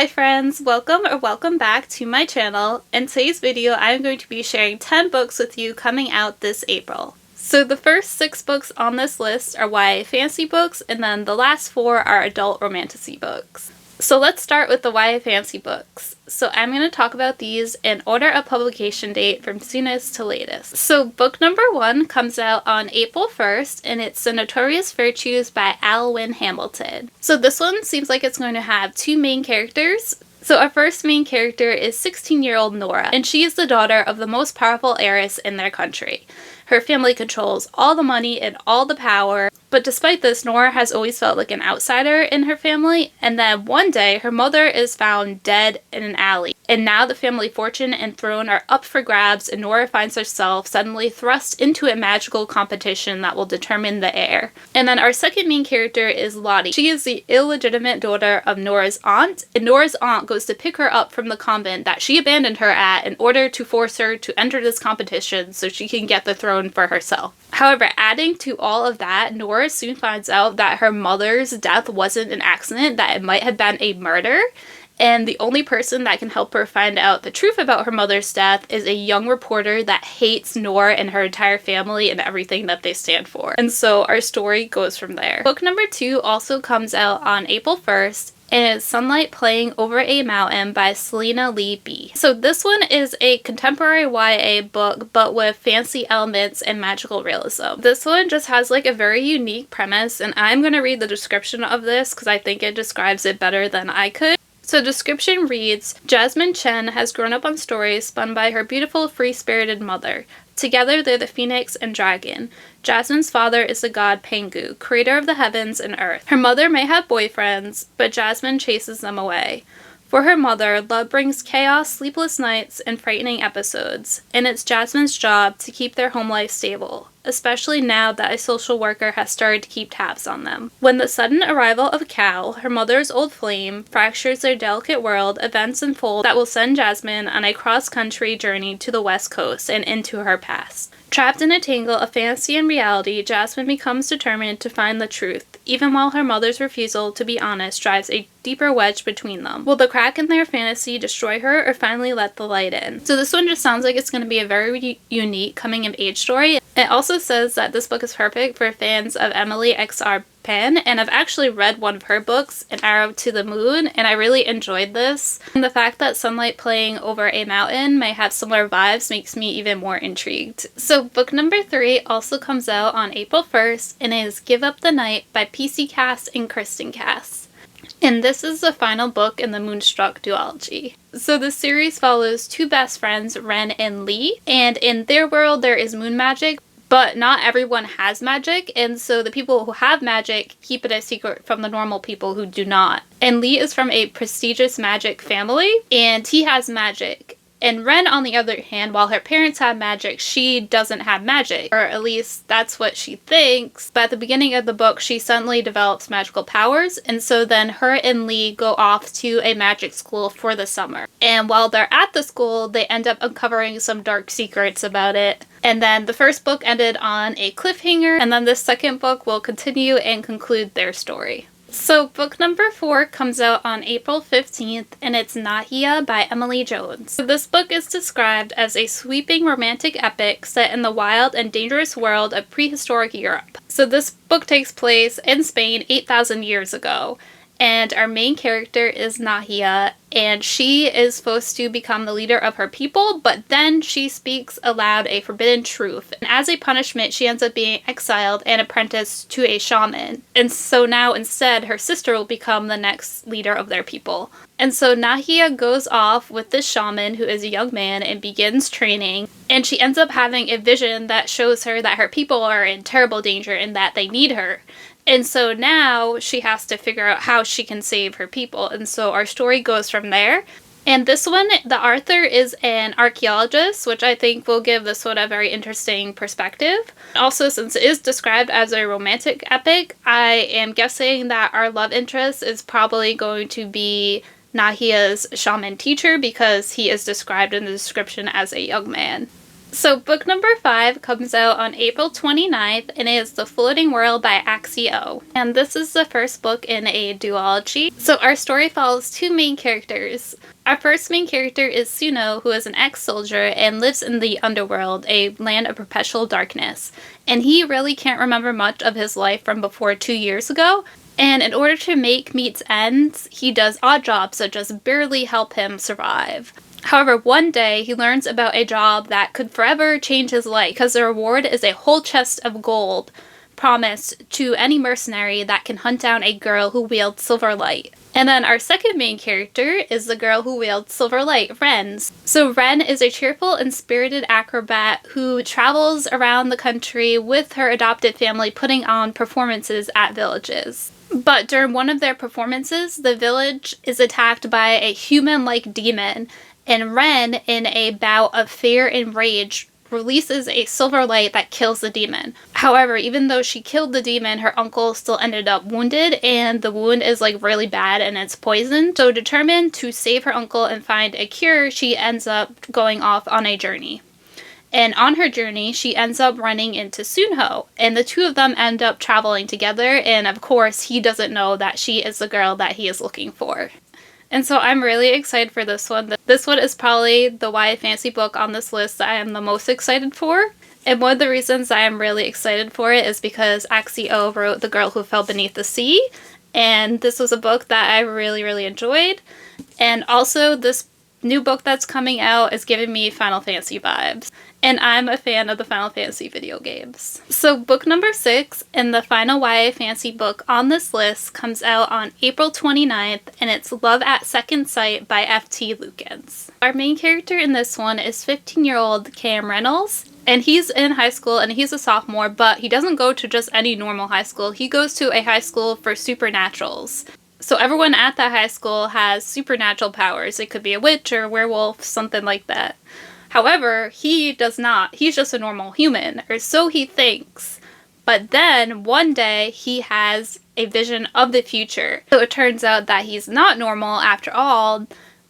Hi friends, welcome back to my channel. In today's video, I'm going to be sharing 10 books with you coming out this April. So the first 6 books on this list are YA fantasy books, and then the last 4 are adult romantasy books. So let's start with the YA fantasy books. So I'm going to talk about these in order of publication date from soonest to latest. So book number 1 comes out on April 1st, and it's The Notorious Virtues by Alwyn Hamilton. So this one seems like it's going to have 2 main characters. So our first main character is 16-year-old Nora, and she is the daughter of the most powerful heiress in their country. Her family controls all the money and all the power, but despite this, Nora has always felt like an outsider in her family, and then one day her mother is found dead in an alley. And now the family fortune and throne are up for grabs, and Nora finds herself suddenly thrust into a magical competition that will determine the heir. And then our second main character is Lottie. She is the illegitimate daughter of Nora's aunt, and Nora's aunt goes to pick her up from the convent that she abandoned her at in order to force her to enter this competition so she can get the throne for herself. However, adding to all of that, Nora soon finds out that her mother's death wasn't an accident, that it might have been a murder. And the only person that can help her find out the truth about her mother's death is a young reporter that hates Nora and her entire family and everything that they stand for. And so our story goes from there. Book number 2 also comes out on April 1st. And it's Sunlight Playing Over a Mountain by Selina Lee B. So this one is a contemporary YA book, but with fancy elements and magical realism. This one just has like a very unique premise, and I'm going to read the description of this because I think it describes it better than I could. So the description reads, Jasmine Chen has grown up on stories spun by her beautiful, free-spirited mother. Together they're the phoenix and dragon. Jasmine's father is the god Pangu, creator of the heavens and earth. Her mother may have boyfriends, but Jasmine chases them away. For her mother, love brings chaos, sleepless nights, and frightening episodes, and it's Jasmine's job to keep their home life stable, especially now that a social worker has started to keep tabs on them. When the sudden arrival of Cal, her mother's old flame, fractures their delicate world, events unfold that will send Jasmine on a cross-country journey to the West Coast and into her past. Trapped in a tangle of fantasy and reality, Jasmine becomes determined to find the truth, even while her mother's refusal to be honest drives a deeper wedge between them. Will the crack in their fantasy destroy her or finally let the light in? So this one just sounds like it's going to be a very unique coming-of-age story. It also says that this book is perfect for fans of Emily X.R. Penn, and I've actually read one of her books, An Arrow to the Moon, and I really enjoyed this. And the fact that Sunlight Playing Over a Mountain might have similar vibes makes me even more intrigued. So book number 3 also comes out on April 1st, and is Give Up the Night by PC Cass and Kristin Cass. And this is the final book in the Moonstruck duology. So the series follows 2 best friends, Ren and Lee, and in their world there is moon magic, but not everyone has magic, and so the people who have magic keep it a secret from the normal people who do not. And Lee is from a prestigious magic family, and he has magic. And Ren, on the other hand, while her parents have magic, she doesn't have magic. Or at least that's what she thinks. But at the beginning of the book, she suddenly develops magical powers. And so then her and Lee go off to a magic school for the summer. And while they're at the school, they end up uncovering some dark secrets about it. And then the first book ended on a cliffhanger. And then the second book will continue and conclude their story. So book number 4 comes out on April 15th, and it's Nahia by Emily Jones. So this book is described as a sweeping romantic epic set in the wild and dangerous world of prehistoric Europe. So this book takes place in Spain 8,000 years ago, and our main character is Nahia, and she is supposed to become the leader of her people, but then she speaks aloud a forbidden truth. And as a punishment, she ends up being exiled and apprenticed to a shaman. And so now instead, her sister will become the next leader of their people. And so Nahia goes off with this shaman, who is a young man, and begins training. And she ends up having a vision that shows her that her people are in terrible danger and that they need her. And so now she has to figure out how she can save her people. And so our story goes from there. And this one, the author is an archaeologist, which I think will give this one a very interesting perspective. Also, since it is described as a romantic epic, I am guessing that our love interest is probably going to be Nahia's shaman teacher, because he is described in the description as a young man. So book number 5 comes out on April 29th, and it is The Floating World by Axie. And this is the first book in a duology. So our story follows 2 main characters. Our first main character is Suno, who is an ex-soldier and lives in the underworld, a land of perpetual darkness. And he really can't remember much of his life from before 2 years ago. And in order to make meets ends, he does odd jobs that just barely help him survive. However, one day he learns about a job that could forever change his life because the reward is a whole chest of gold promised to any mercenary that can hunt down a girl who wields silver light. And then our second main character is the girl who wields silver light, Ren. So Ren is a cheerful and spirited acrobat who travels around the country with her adopted family putting on performances at villages. But during one of their performances, the village is attacked by a human-like demon, and Ren, in a bout of fear and rage, releases a silver light that kills the demon. However, even though she killed the demon, her uncle still ended up wounded, and the wound is like really bad and it's poisoned. So determined to save her uncle and find a cure, she ends up going off on a journey. And on her journey, she ends up running into Sunho, and the two of them end up traveling together, and of course, he doesn't know that she is the girl that he is looking for. And so I'm really excited for this one. This one is probably the YA fantasy book on this list that I am the most excited for. And one of the reasons I am really excited for it is because Axie wrote The Girl Who Fell Beneath the Sea, and this was a book that I really, really enjoyed. And also, this new book that's coming out is giving me Final Fantasy vibes. And I'm a fan of the Final Fantasy video games. So book number 6 and the final YA fantasy book on this list comes out on April 29th, and it's Love at Second Sight by F.T. Lukens. Our main character in this one is 15-year-old Cam Reynolds, and he's in high school and he's a sophomore, but he doesn't go to just any normal high school. He goes to a high school for supernaturals. So everyone at that high school has supernatural powers. It could be a witch or a werewolf, something like that. However, he does not. He's just a normal human, or so he thinks. But then, one day, he has a vision of the future. So it turns out that he's not normal after all,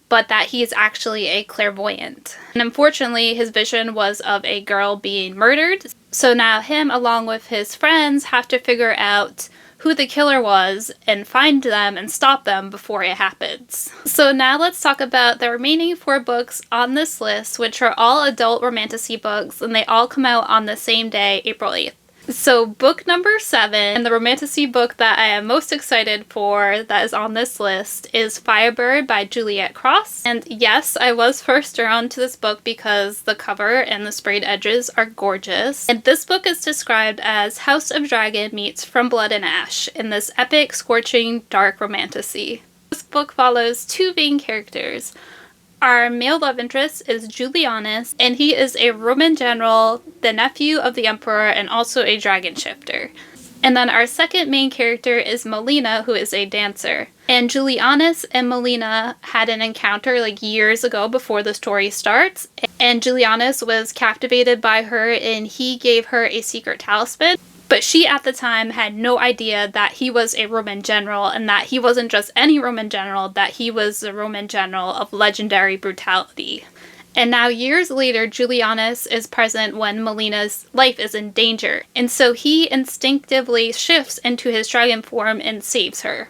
but that he is actually a clairvoyant. And unfortunately, his vision was of a girl being murdered. So now him, along with his friends, have to figure out who the killer was and find them and stop them before it happens. So now let's talk about the remaining 4 books on this list, which are all adult romantasy books, and they all come out on the same day, April 8th. So book number 7, and the romantasy book that I am most excited for that is on this list, is Firebird by Juliette Cross. And yes, I was first drawn to this book because the cover and the sprayed edges are gorgeous. And this book is described as House of Dragon meets From Blood and Ash in this epic, scorching, dark romantasy. This book follows 2 main characters. Our male love interest is Julianus, and he is a Roman general, the nephew of the emperor, and also a dragon shifter. And then our second main character is Melina, who is a dancer. And Julianus and Melina had an encounter like years ago before the story starts. And Julianus was captivated by her, and he gave her a secret talisman. But she at the time had no idea that he was a Roman general, and that he wasn't just any Roman general, that he was the Roman general of legendary brutality. And now years later, Julianus is present when Melina's life is in danger, and so he instinctively shifts into his dragon form and saves her.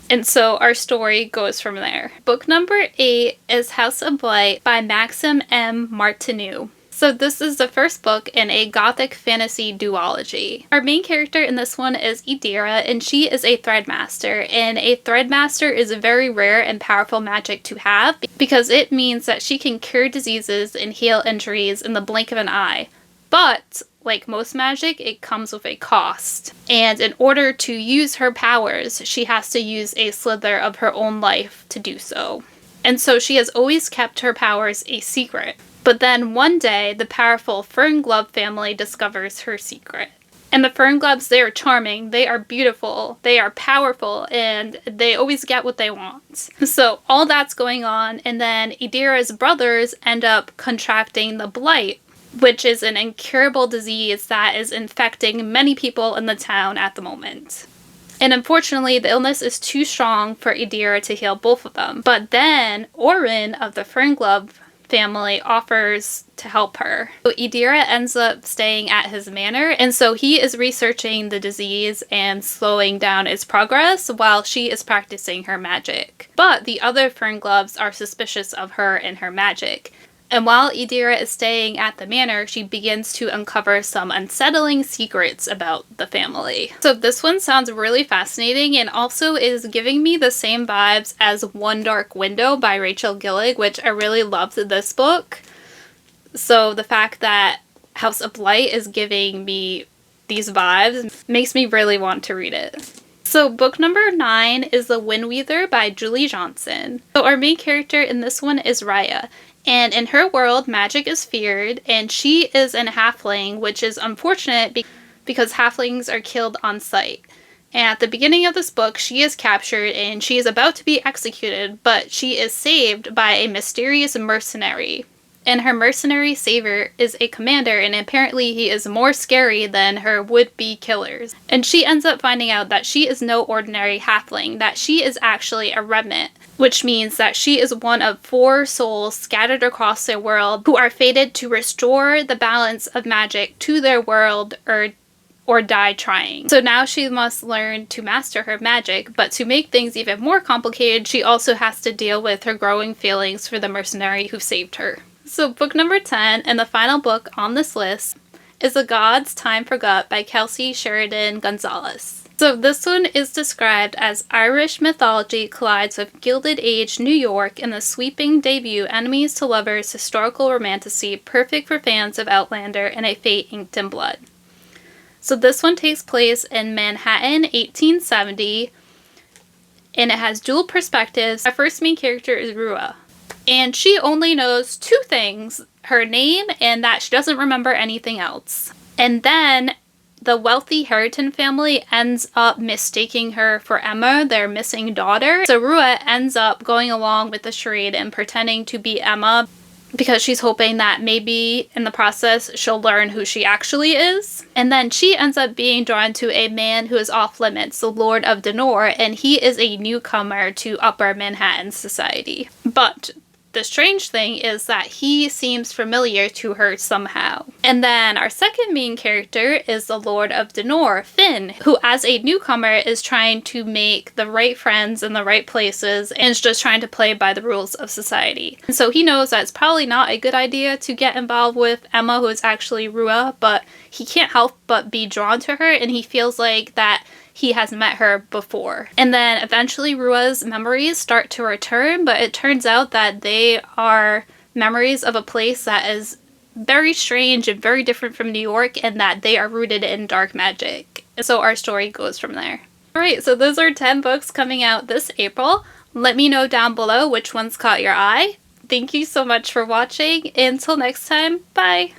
And so our story goes from there. Book number 8 is House of Blight by Maxym M. Martineau. So this is the first book in a gothic fantasy duology. Our main character in this one is Idira, and she is a Threadmaster, and a Threadmaster is a very rare and powerful magic to have because it means that she can cure diseases and heal injuries in the blink of an eye. But, like most magic, it comes with a cost. And in order to use her powers, she has to use a slither of her own life to do so. And so she has always kept her powers a secret. But then one day, the powerful Fernglove family discovers her secret. And the Ferngloves, they are charming, they are beautiful, they are powerful, and they always get what they want. So all that's going on, and then Idira's brothers end up contracting the Blight, which is an incurable disease that is infecting many people in the town at the moment. And unfortunately, the illness is too strong for Idira to heal both of them. But then Orin of the Fernglove family offers to help her. So Idira ends up staying at his manor, and so he is researching the disease and slowing down its progress while she is practicing her magic. But the other Ferngloves are suspicious of her and her magic. And while Idira is staying at the manor, she begins to uncover some unsettling secrets about the family. So this one sounds really fascinating and also is giving me the same vibes as One Dark Window by Rachel Gillig, which I really loved this book. So the fact that House of Blight is giving me these vibes makes me really want to read it. So book number 9 is The Windweaver by Julie Johnson. So our main character in this one is Raya. And in her world, magic is feared, and she is an halfling, which is unfortunate because halflings are killed on sight. And at the beginning of this book, she is captured and she is about to be executed, but she is saved by a mysterious mercenary. And her mercenary savior is a commander, and apparently he is more scary than her would-be killers. And she ends up finding out that she is no ordinary halfling, that she is actually a remnant, which means that she is one of 4 souls scattered across their world who are fated to restore the balance of magic to their world or die trying. So now she must learn to master her magic, but to make things even more complicated, she also has to deal with her growing feelings for the mercenary who saved her. So book number 10, and the final book on this list, is The Gods Time Forgot by Kelsie, Sheridan, Gonzalez. So this one is described as Irish mythology collides with Gilded Age New York in the sweeping debut enemies to lovers historical romantasy perfect for fans of Outlander and a fate inked in blood. So this one takes place in Manhattan, 1870, and it has dual perspectives. Our first main character is Rua. And she only knows 2 things, her name and that she doesn't remember anything else. And then the wealthy Sheridan family ends up mistaking her for Emma, their missing daughter. So Rua ends up going along with the charade and pretending to be Emma because she's hoping that maybe in the process she'll learn who she actually is. And then she ends up being drawn to a man who is off limits, the Lord of Denor, and he is a newcomer to Upper Manhattan society. But the strange thing is that he seems familiar to her somehow. And then our second main character is the Lord of Denor, Finn, who as a newcomer is trying to make the right friends in the right places and is just trying to play by the rules of society. And so he knows that it's probably not a good idea to get involved with Emma, who is actually Rua, but he can't help but be drawn to her, and he feels like that he has met her before. And then eventually Rua's memories start to return, but it turns out that they are memories of a place that is very strange and very different from New York, and that they are rooted in dark magic. So our story goes from there. Alright, so those are 10 books coming out this April. Let me know down below which ones caught your eye. Thank you so much for watching. Until next time, bye!